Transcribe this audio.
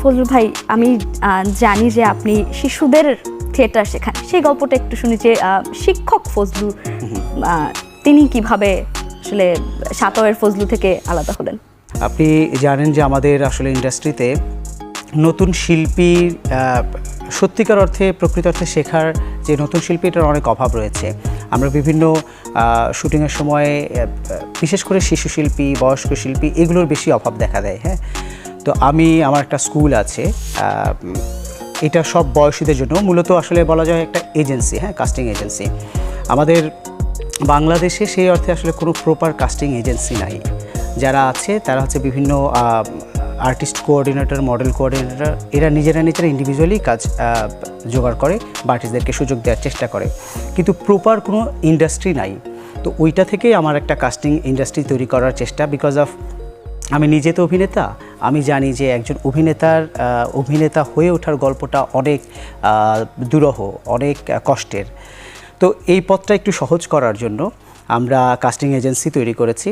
ফজলুল ভাই, আমি জানি যে আপনি শিশুদের থিয়েটার শেখান, সেই গল্পটা একটু শুনি যে শিক্ষক ফজলু তিনি কিভাবে আসলে সাতয়ের ফজলু থেকে আলাদা হলেন। আপনি জানেন যে আমাদের আসলে ইন্ডাস্ট্রিতে নতুন শিল্পী সত্যিকার অর্থে প্রকৃত অর্থে শেখার যে নতুন শিল্পীটার অনেক অভাব রয়েছে। আমরা বিভিন্ন শুটিংয়ের সময় বিশেষ করে শিশু শিল্পী, বয়স্ক শিল্পী এগুলোর বেশি অভাব দেখা দেয়। হ্যাঁ, তো আমার একটা স্কুল আছে, এটা সব বয়সীদের জন্য, মূলত আসলে বলা যায় একটা এজেন্সি, হ্যাঁ, কাস্টিং এজেন্সি। আমাদের বাংলাদেশে সেই অর্থে আসলে কোনো প্রপার কাস্টিং এজেন্সি নাই। যারা আছে তারা হচ্ছে বিভিন্ন আর্টিস্ট কোঅর্ডিনেটর, মডেল কোঅর্ডিনেটর, এরা নিজেরা ইন্ডিভিজুয়ালি কাজ জোগাড় করে বা আর্টিস্টদেরকে সুযোগ দেওয়ার চেষ্টা করে, কিন্তু প্রপার কোনো ইন্ডাস্ট্রি নাই। তো ওইটা থেকেই আমার একটা কাস্টিং ইন্ডাস্ট্রি তৈরি করার চেষ্টা। বিকজ অফ আমি নিজে তো অভিনেতা, আমি জানি যে একজন অভিনেতা হয়ে ওঠার গল্পটা অনেক দুরূহ, অনেক কষ্টের। তো এই পথটা একটু সহজ করার জন্য আমরা কাস্টিং এজেন্সি তৈরি করেছি।